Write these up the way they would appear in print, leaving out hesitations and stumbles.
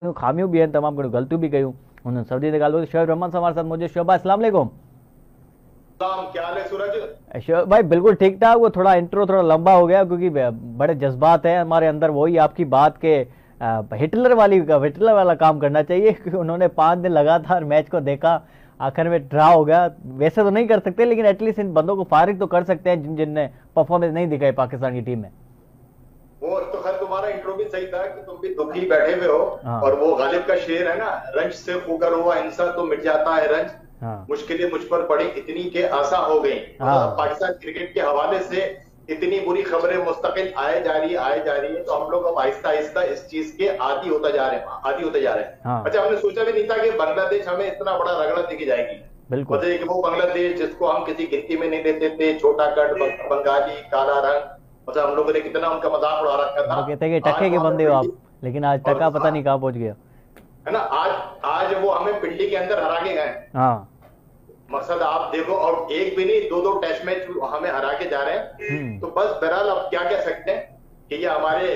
खामियों भी हैं, तमाम घणियूं ग़लतियूं बि कयूं हुननि। सऊदी अरब ॻाल्हि शोएब रहमान सां हमारे साथ मौजूद। शोएब भाई अस्सलाम वालेकुम। क्या हाल है सूरज? शोएब भाई बिल्कुल ठीक ठाक। वो थोड़ा इंट्रो थोड़ा लंबा हो गया क्योंकि बड़े जज्बात हैं हमारे अंदर। वही आपकी बात के हिटलर वाला काम करना चाहिए क्योंकि उन्होंने 5 दिन लगातार मैच को देखा, आखिर में ड्रा हो गया। वैसे तो नहीं कर सकते लेकिन एटलीस्ट इन बंदों को फारिग तो कर सकते हैं जिनने परफॉर्मेंस नहीं दिखाई पाकिस्तान की टीम में। वो तो खैर तुम्हारा इंट्रो भी सही था कि तुम भी दुखी बैठे हुए हो। हाँ। और वो गालिब का शेर है ना, रंज से फूकर हुआ इंसान तो मिट जाता है रंज। हाँ। मुश्किलें मुझ पर पड़ी इतनी के आसा हो गई। हाँ। पाकिस्तान क्रिकेट के हवाले से इतनी बुरी खबरें मुस्तकिल आए जा रही है, तो हम लोग अब आहिस्ता आहिस्ता इस चीज के आदी होते जा रहे हैं। हाँ। अच्छा, हमने सोचा भी नहीं था कि बांग्लादेश हमें इतना बड़ा रगड़ा देके जाएगी। बिल्कुल। मतलब कि वो बांग्लादेश जिसको हम किसी गिनती में नहीं देते थे, छोटा कट बंगाली काला रंग, मतलब हम लोगों ने कितना उनका मजाक उड़ा रखा था। वो कहते हैं कि टके के बंदे हो आप, लेकिन आज टका पता नहीं कहाँ पहुंच गया है ना। आज वो हमें पिंडी के अंदर हरा के गए। हाँ। मकसद आप देखो, और एक भी नहीं 2-2 टेस्ट मैच हमें हरा के जा रहे हैं। तो बस बहरहाल अब क्या कह सकते हैं कि ये हमारे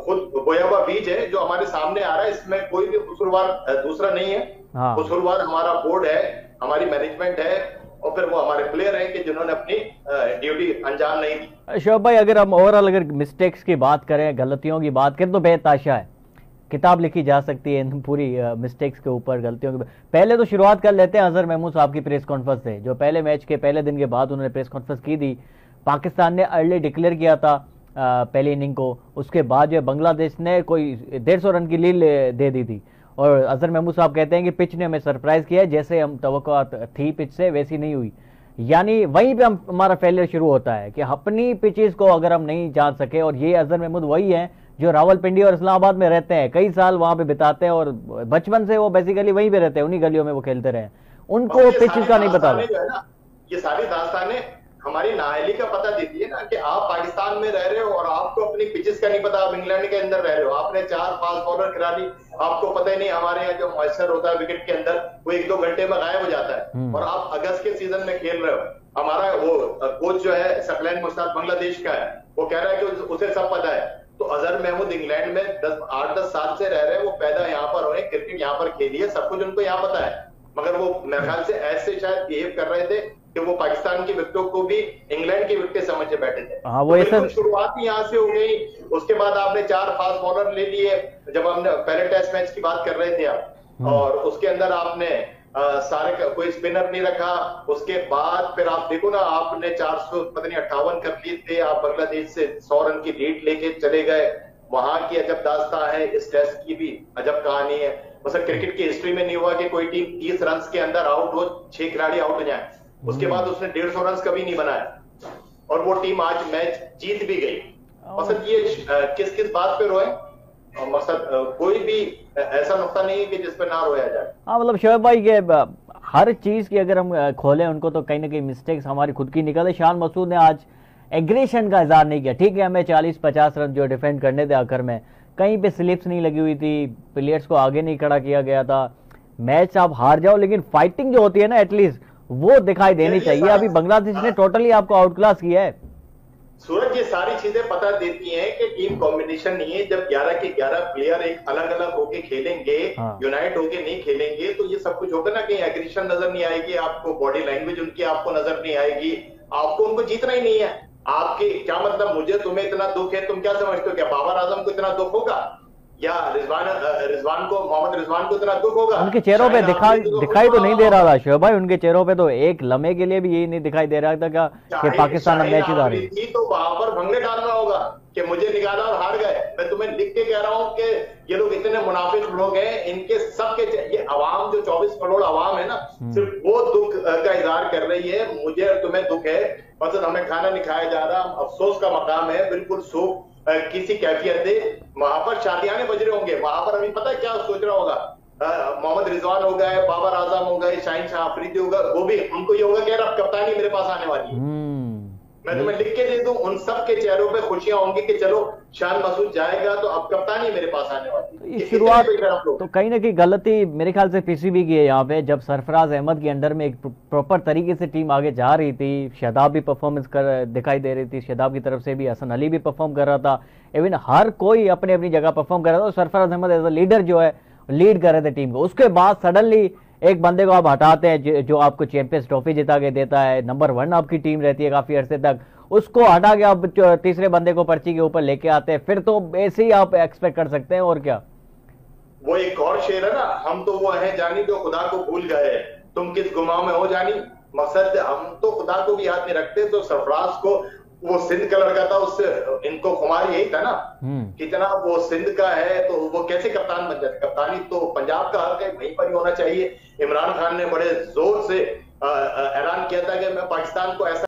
खुद बोया हुआ बीज है जो हमारे सामने आ रहा है। इसमें कोई भी कसूरवार दूसरा नहीं है। हाँ। कसूरवार हमारा बोर्ड है, हमारी मैनेजमेंट है, और फिर वो हमारे प्लेयर हैं कि जिन्होंने अपनी ड्यूटी अंजाम नहीं दी। शोएब भाई अगर हम ओवरऑल अगर मिस्टेक्स की बात करें, गलतियों की बात करें, तो बेताशा है, किताब लिखी जा सकती है इन पूरी मिस्टेक्स के ऊपर, गलतियों के। पहले तो शुरुआत कर लेते हैं अजहर महमूद साहब की प्रेस कॉन्फ्रेंस से, जो पहले मैच के पहले दिन के बाद उन्होंने प्रेस कॉन्फ्रेंस की थी। पाकिस्तान ने अर्ली डिक्लेयर किया था पहली इनिंग को, उसके बाद जो बांग्लादेश ने कोई 150 रन की लीड दे दी थी। और अजहर महमूद साहब कहते हैं कि पिच ने हमें सरप्राइज किया, जैसे हम तवक्को थी पिच से वैसी नहीं हुई। यानी वहीं पे हमारा फेलियर शुरू होता है कि अपनी पिचेस को अगर हम नहीं जान सके। और ये अजहर महमूद वही है जो रावलपिंडी और इस्लामाबाद में रहते हैं, कई साल वहां पे बिताते हैं और बचपन से वो बेसिकली वहीं पे रहते हैं, उन्हीं गलियों में वो खेलते रहे। उनको पिच का नहीं पता। ये सारी दास्तानें हमारी नाअहली का पता देती है ना कि आप पाकिस्तान में रह रहे हो और आपको अपनी पिचेस का नहीं पता। आप इंग्लैंड के अंदर रह रहे हो, आपने 4 फास्ट बॉलर करा दी, आपको पता ही नहीं। हमारे यहाँ जो मॉइस्चर होता है विकेट के अंदर वो 1-2 घंटे में गायब हो जाता है, और आप अगस्त के सीजन में खेल रहे हो। हमारा वो कोच जो है सकलैन मुश्ताक बांग्लादेश का है, वो कह रहा है कि उसे सब पता है। तो अजहर महमूद इंग्लैंड में 8-10 साल से रह रहे हैं, वो पैदा यहाँ पर हुए, क्रिकेट यहाँ पर खेली है, सब कुछ उनको यहाँ पता है। मगर वो मेरे ख्याल से ऐसे शायद बिहेव कर रहे थे कि वो पाकिस्तान की विकेटों को भी इंग्लैंड की विकेट समझ के बैठे थे। हाँ, वो तो शुरुआत ही यहाँ से हो गई। उसके बाद आपने 4 फास्ट बॉलर ले लिए, जब हमने पहले टेस्ट मैच की बात कर रहे थे आप, और उसके अंदर आपने सारे कोई स्पिनर नहीं रखा। उसके बाद फिर आप देखो ना, आपने 458 कर लिए थे, आप बांग्लादेश से 100 रन की लीड लेके चले गए। वहां की अजब दास्तां है, इस टेस्ट की भी अजब कहानी है। मतलब क्रिकेट की हिस्ट्री में नहीं हुआ कि कोई टीम 30 रन के अंदर आउट हो, 6 खिलाड़ी आउट हो जाए। उसके बाद उसने 150 रन कभी नहीं बनाया, और वो टीम आज मैच जीत भी गई। मतलब ये किस किस बात पे रोए, मकसद कोई भी ऐसा नुक्ता नहीं है कि जिस पे ना रोया जाए। हाँ, मतलब शोएब भाई के हर चीज की अगर हम खोलें उनको, तो कहीं ना कहीं मिस्टेक्स हमारी खुद की निकले। शान मसूद ने आज एग्रेशन का इजहार नहीं किया। ठीक है, हमें 40-50 रन जो डिफेंड करने थे आखिर में, कहीं पे स्लिप्स नहीं लगी हुई थी, प्लेयर्स को आगे नहीं खड़ा किया गया था। मैच आप हार जाओ लेकिन फाइटिंग जो होती है ना एटलीस्ट वो दिखाई देनी चाहिए। अभी बांग्लादेश ने टोटली आपको आउट क्लास किया है। सूरज, ये सारी चीजें पता देती हैं कि टीम कॉम्बिनेशन नहीं है। जब 11 के 11 प्लेयर एक अलग अलग होके खेलेंगे, यूनाइट होके नहीं खेलेंगे, तो ये सब कुछ होगा ना, कहीं एग्रेशन नजर नहीं आएगी आपको, बॉडी लैंग्वेज उनकी आपको नजर नहीं आएगी, आपको उनको जीतना ही नहीं है। आपके क्या मतलब, मुझे तुम्हें इतना दुख है, तुम क्या समझते हो? क्या बाबर आजम को इतना दुख होगा, या रिजवान को, मोहम्मद रिजवान को इतना दुख होगा? उनके चेहरों पे दिखाई तो नहीं दे रहा था शोएब भाई, उनके चेहरों पे तो एक लम्हे के लिए भी यही नहीं दिखाई दे रहा था कि पाकिस्तान मैच ही हार रही। तो वहां पर भंगड़े डालना होगा कि मुझे निकाला और हार गए। मैं तुम्हें लिख के कह रहा हूं कि ये लोग इतने मुनाफिक लोग हैं, इनके सबके ये अवाम जो 24 करोड़ अवाम है ना, सिर्फ वो दुख का इजहार कर रही है। मुझे और तुम्हें दुख है, मतलब हमें खाना नहीं खाया जा रहा, अफसोस का मकाम है, बिल्कुल सूख किसी कैफियत दे। वहां पर शादियाने बज रहे होंगे, वहां पर अभी पता है क्या सोच रहा होगा, मोहम्मद रिजवान हो गए, बाबर आजम हो गए, शाहीन शाह अफरीदी होगा, वो भी उनको ये होगा कि यार अब कप्तानी मेरे पास आने वाली है। मैं तुम्हें लिख के दे दूं, उन सब के चेहरों पे खुशियां होंगी कि चलो शान मसूद जाएगा तो अब कप्तानी मेरे पास आने वाली है। शुरुआत तो कहीं ना कहीं गलती मेरे ख्याल से पीसीबी की है यहाँ पे। जब सरफराज अहमद के अंडर में एक प्रॉपर तरीके से टीम आगे जा रही थी, शहदाब भी परफॉर्मेंस दिखाई दे रही थी, शहदाब की तरफ से भी हसन अली भी परफॉर्म कर रहा था, इवन हर कोई अपनी अपनी जगह परफॉर्म कर रहा था। Sarfaraz Ahmed as a leader जो है लीड कर रहे थे टीम को, उसके बाद सडनली एक बंदे को आप हटाते हैं जो आपको चैंपियंस ट्रॉफी जिता के देता है, नंबर 1 आपकी टीम रहती है काफी अरसे तक, उसको हटा के आप तीसरे बंदे को पर्ची के ऊपर लेके आते हैं, फिर तो ऐसे ही आप एक्सपेक्ट कर सकते हैं। और क्या, वो एक और शेर है ना, हम तो वो है जानी जो खुदा को भूल गए, तुम किस गुमां में हो जानी। मकसद हम तो खुदा को भी याद नहीं रखते, तो सरफराज को वो सिंध का लड़का था, उससे इनको खुमार यही था ना, कितना वो सिंध का है तो वो कैसे कप्तान बन जाते। कप्तानी तो पंजाब का हक है, वहीं पर ही होना चाहिए। इमरान खान ने बड़े जोर से ऐलान किया था कि मैं पाकिस्तान को ऐसा